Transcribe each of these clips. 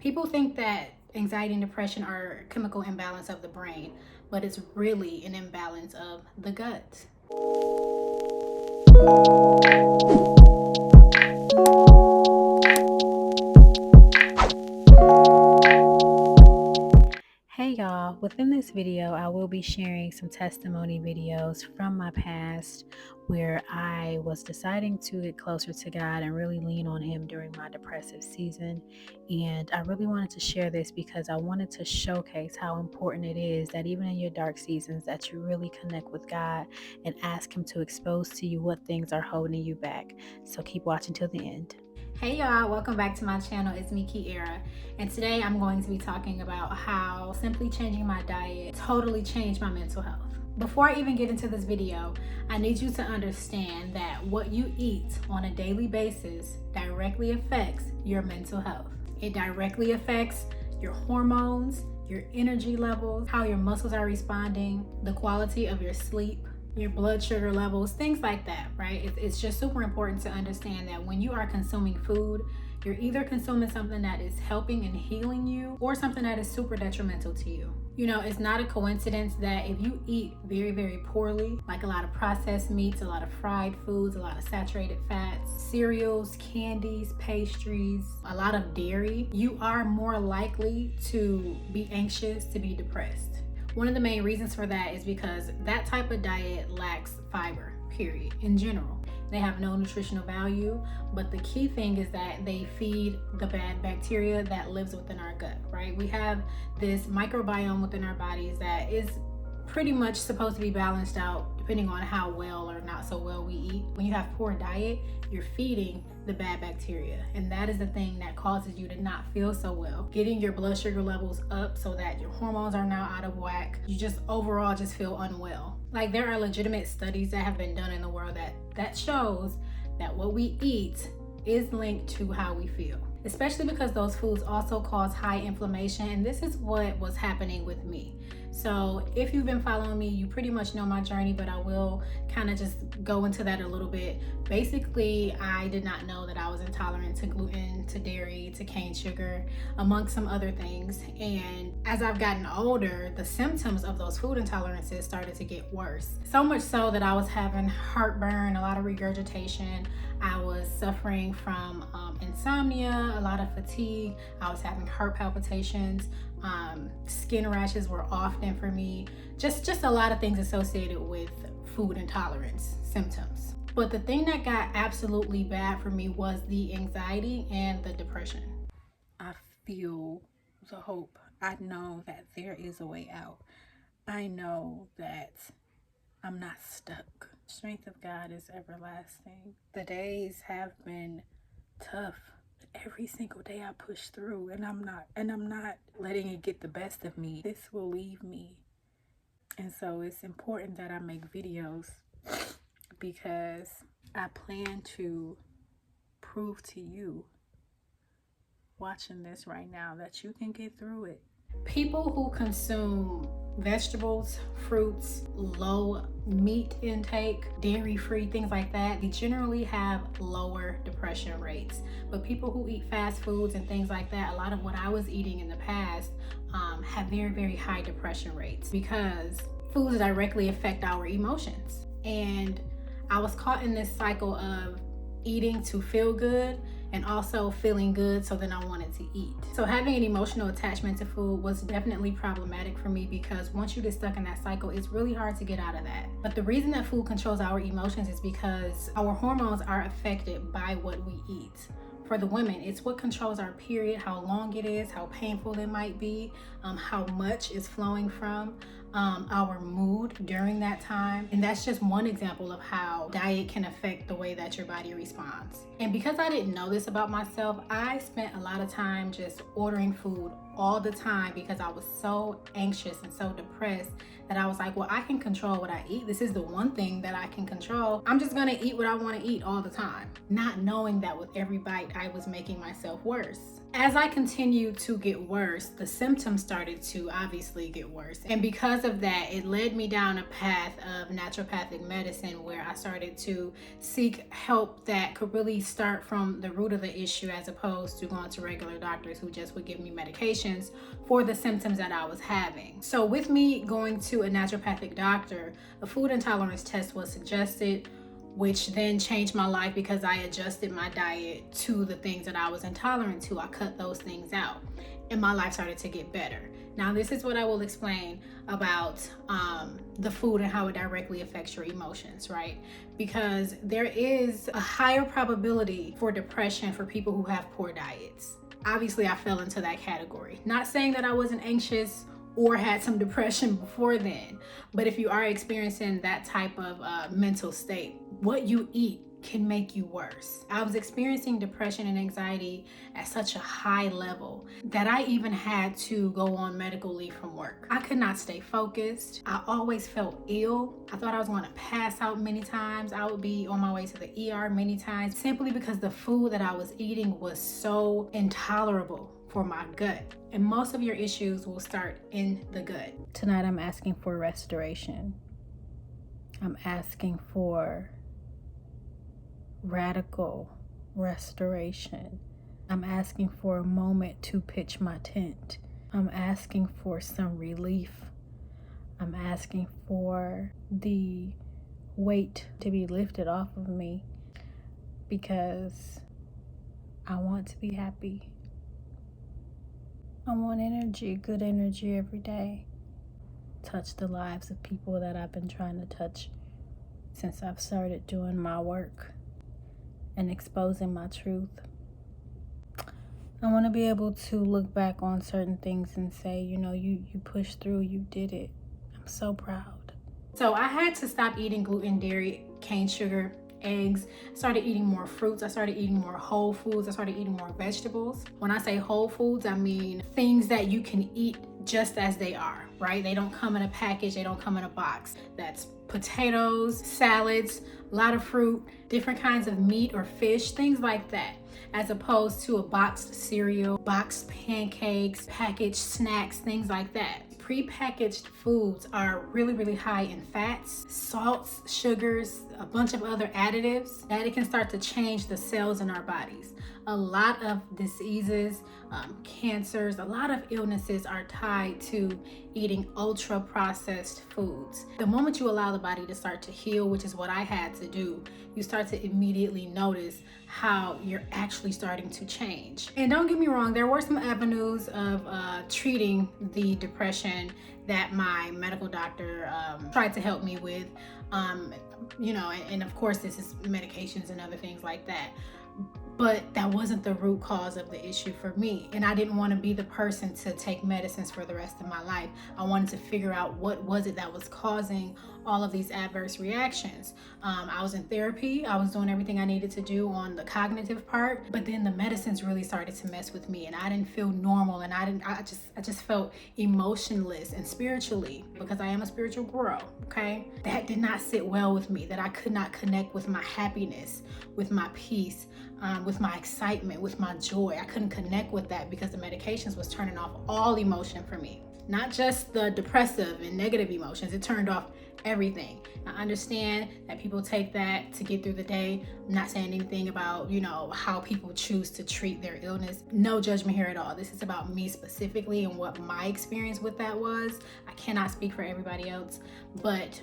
People think that anxiety and depression are chemical imbalance of the brain, but it's really an imbalance of the gut. Hey y'all, within this video, I will be sharing some testimony videos from my past where I was deciding to get closer to God and really lean on Him during my depressive season. And I really wanted to share this because I wanted to showcase how important it is that even in your dark seasons that you really connect with God and ask Him to expose to you what things are holding you back. So keep watching till the end. Hey y'all, welcome back to my channel. It's me, Kiera, and today I'm going to be talking about how simply changing my diet totally changed my mental health. Before I even get into this video, I need you to understand that what you eat on a daily basis directly affects your mental health. It directly affects your hormones, your energy levels, how your muscles are responding, the quality of your sleep, your blood sugar levels, things like that, right? It's just super important to understand that when you are consuming food, you're either consuming something that is helping and healing you or something that is super detrimental to you. You know, it's not a coincidence that if you eat very, very poorly, like a lot of processed meats, a lot of fried foods, a lot of saturated fats, cereals, candies, pastries, a lot of dairy, you are more likely to be anxious, to be depressed. One of the main reasons for that is because that type of diet lacks fiber, period, in general. They have no nutritional value, but the key thing is that they feed the bad bacteria that lives within our gut, right? We have this microbiome within our bodies that is pretty much supposed to be balanced out depending on how well or not so well we eat. When you have poor diet, you're feeding the bad bacteria, and that is the thing that causes you to not feel so well, getting your blood sugar levels up so that your hormones are now out of whack. You just overall just feel unwell. Like, there are legitimate studies that have been done in the world that shows that what we eat is linked to how we feel, especially because those foods also cause high inflammation, and this is what was happening with me. So if you've been following me, you pretty much know my journey, but I will kind of just go into that a little bit. Basically, I did not know that I was intolerant to gluten, to dairy, to cane sugar, amongst some other things. And as I've gotten older, the symptoms of those food intolerances started to get worse. So much so that I was having heartburn, a lot of regurgitation. I was suffering from insomnia, a lot of fatigue. I was having heart palpitations. Skin rashes were often for me. Just a lot of things associated with food intolerance symptoms. But the thing that got absolutely bad for me was the anxiety and the depression. I feel the hope. I know that there is a way out. I know that I'm not stuck. The strength of God is everlasting. The days have been tough. Every single day I push through, and I'm not letting it get the best of me. This will leave me. And so it's important that I make videos because I plan to prove to you watching this right now that you can get through it. People who consume vegetables, fruits, low meat intake, dairy-free, things like that, they generally have lower depression rates. But people who eat fast foods and things like that, a lot of what I was eating in the past, have very, very high depression rates because foods directly affect our emotions. And I was caught in this cycle of eating to feel good and also feeling good, so then I wanted to eat. So having an emotional attachment to food was definitely problematic for me because once you get stuck in that cycle, it's really hard to get out of that. But the reason that food controls our emotions is because our hormones are affected by what we eat. For the women, it's what controls our period, how long it is, how painful it might be, how much is flowing from, our mood during that time. And that's just one example of how diet can affect the way that your body responds. And because I didn't know this about myself, I spent a lot of time just ordering food all the time because I was so anxious and so depressed that I was like, well, I can control what I eat. This is the one thing that I can control. I'm just gonna eat what I wanna eat all the time. Not knowing that with every bite, I was making myself worse. As I continued to get worse, the symptoms started to obviously get worse. And because of that, it led me down a path of naturopathic medicine where I started to seek help that could really start from the root of the issue, as opposed to going to regular doctors who just would give me medications for the symptoms that I was having. So with me going to a naturopathic doctor, a food intolerance test was suggested, which then changed my life because I adjusted my diet to the things that I was intolerant to. I cut those things out and my life started to get better. Now, this is what I will explain about the food and how it directly affects your emotions, right? Because there is a higher probability for depression for people who have poor diets. Obviously, I fell into that category. Not saying that I wasn't anxious or had some depression before then, but if you are experiencing that type of mental state, what you eat can make you worse. I was experiencing depression and anxiety at such a high level that I even had to go on medical leave from work. I could not stay focused. I always felt ill. I thought I was going to pass out many times. I would be on my way to the ER many times simply because the food that I was eating was so intolerable for my gut. And most of your issues will start in the gut. Tonight I'm asking for restoration. I'm asking for radical restoration. I'm asking for a moment to pitch my tent. I'm asking for some relief. I'm asking for the weight to be lifted off of me because I want to be happy. I want energy, good energy every day. Touch the lives of people that I've been trying to touch since I've started doing my work and exposing my truth. I want to be able to look back on certain things and say, you pushed through, you did it. I'm so proud. So I had to stop eating gluten, dairy, cane sugar, eggs. I started eating more fruits. I started eating more whole foods. I started eating more vegetables. When I say whole foods, I mean things that you can eat just as they are, right? They don't come in a package. They don't come in a box. That's potatoes, salads, a lot of fruit, different kinds of meat or fish, things like that, as opposed to a boxed cereal, boxed pancakes, packaged snacks, things like that. Prepackaged foods are really, really high in fats, salts, sugars, a bunch of other additives that it can start to change the cells in our bodies. A lot of diseases, cancers, a lot of illnesses are tied to eating ultra processed foods. The moment you allow the body to start to heal, which is what I had to do, you start to immediately notice how you're actually starting to change. And don't get me wrong, there were some avenues of treating the depression that my medical doctor tried to help me with, and of course this is medications and other things like that. But that wasn't the root cause of the issue for me. And I didn't want to be the person to take medicines for the rest of my life. I wanted to figure out what was it that was causing all of these adverse reactions. I was in therapy. I was doing everything I needed to do on the cognitive part, but then the medicines really started to mess with me and I didn't feel normal, and I just felt emotionless and spiritually, because I am a spiritual girl, okay? That did not sit well with me, that I could not connect with my happiness, with my peace, with my excitement, with my joy. I couldn't connect with that because the medications was turning off all emotion for me. Not just the depressive and negative emotions, it turned off everything. I understand that people take that to get through the day. I'm not saying anything about, how people choose to treat their illness. No judgment here at all. This is about me specifically and what my experience with that was. I cannot speak for everybody else, but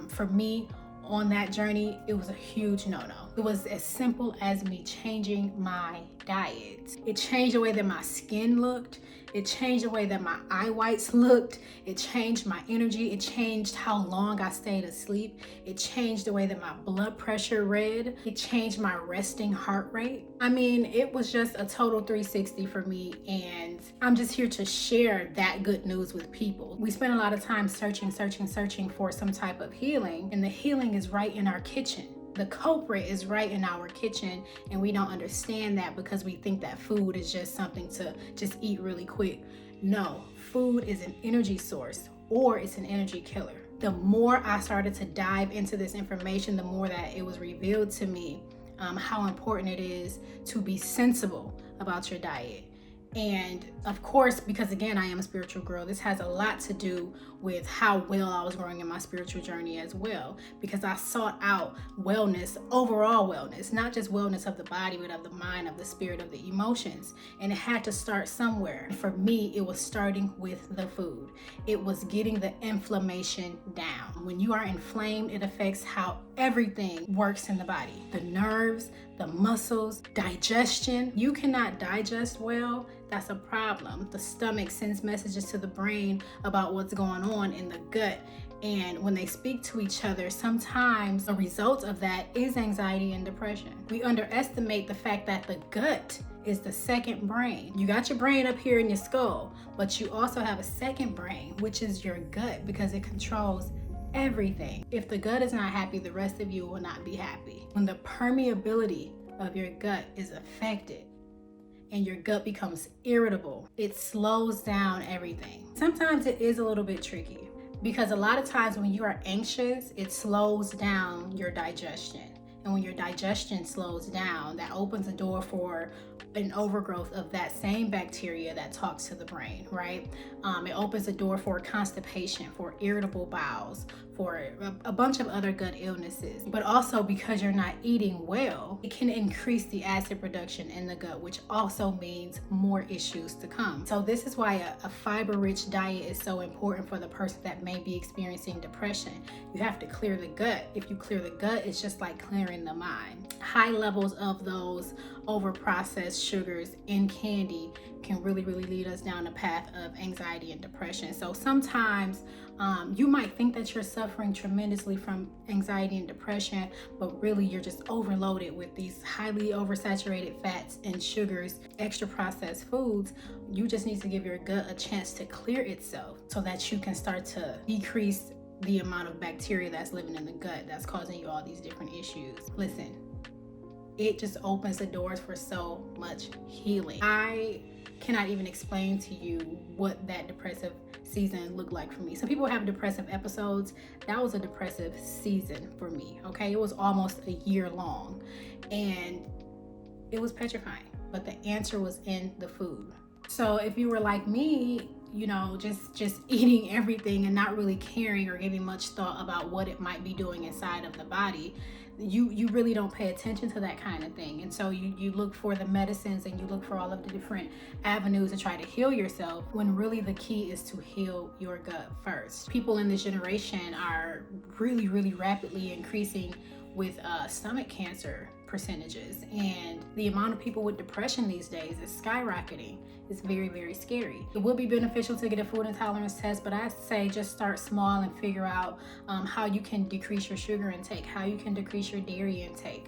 for me, on that journey, it was a huge no-no. It was as simple as me changing my diet. It changed the way that my skin looked. It changed the way that my eye whites looked. It changed my energy. It changed how long I stayed asleep. It changed the way that my blood pressure read. It changed my resting heart rate. I mean, it was just a total 360 for me, and I'm just here to share that good news with people. We spend a lot of time searching for some type of healing, and the healing is right in our kitchen. The culprit is right in our kitchen, and we don't understand that because we think that food is just something to just eat really quick. No, food is an energy source, or it's an energy killer. The more I started to dive into this information, the more that it was revealed to me how important it is to be sensible about your diet. And of course, because again, I am a spiritual girl, this has a lot to do with how well I was growing in my spiritual journey as well, because I sought out wellness, overall wellness, not just wellness of the body, but of the mind, of the spirit, of the emotions. And it had to start somewhere. For me, it was starting with the food. It was getting the inflammation down. When you are inflamed, it affects how everything works in the body. The nerves, the muscles, digestion. You cannot digest well, that's a problem. The stomach sends messages to the brain about what's going on in the gut. And when they speak to each other, sometimes a result of that is anxiety and depression. We underestimate the fact that the gut is the second brain. You got your brain up here in your skull, but you also have a second brain, which is your gut, because it controls everything. If the gut is not happy, the rest of you will not be happy. When the permeability of your gut is affected and your gut becomes irritable, it slows down everything. Sometimes it is a little bit tricky because a lot of times when you are anxious, it slows down your digestion. And when your digestion slows down, that opens the door for an overgrowth of that same bacteria that talks to the brain, right? It opens the door for constipation, for irritable bowels, for a bunch of other gut illnesses. But also because you're not eating well, it can increase the acid production in the gut, which also means more issues to come. So this is why a fiber-rich diet is so important for the person that may be experiencing depression. You have to clear the gut. If you clear the gut, it's just like clearing the mind. High levels of those over-processed sugars in candy can really lead us down a path of anxiety and depression. So sometimes you might think that you're suffering tremendously from anxiety and depression, but really you're just overloaded with these highly oversaturated fats and sugars, extra processed foods. You just need to give your gut a chance to clear itself so that you can start to decrease the amount of bacteria that's living in the gut that's causing you all these different issues. Listen, it just opens the doors for so much healing. I cannot even explain to you what that depressive season looked like for me. Some people have depressive episodes. That was a depressive season for me, okay? It was almost a year long and it was petrifying, but the answer was in the food. So if you were like me, you know, just eating everything and not really caring or giving much thought about what it might be doing inside of the body, you really don't pay attention to that kind of thing. And so you look for the medicines and you look for all of the different avenues to try to heal yourself, when really the key is to heal your gut first. People in this generation are really rapidly increasing with stomach cancer percentages, and the amount of people with depression these days is skyrocketing. It's very scary. It would be beneficial to get a food intolerance test, but I say just start small and figure out how you can decrease your sugar intake, how you can decrease your dairy intake.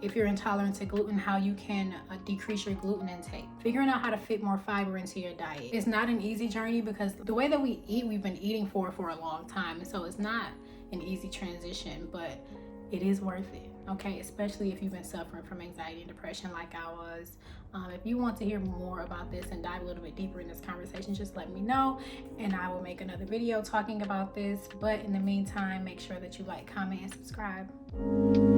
If you're intolerant to gluten, how you can decrease your gluten intake. Figuring out how to fit more fiber into your diet. It's not an easy journey because the way that we eat, we've been eating for a long time, and so it's not an easy transition, but it is worth it, okay? Especially if you've been suffering from anxiety and depression like I was. If you want to hear more about this and dive a little bit deeper in this conversation, just let me know and I will make another video talking about this. But in the meantime, make sure that you like, comment, and subscribe.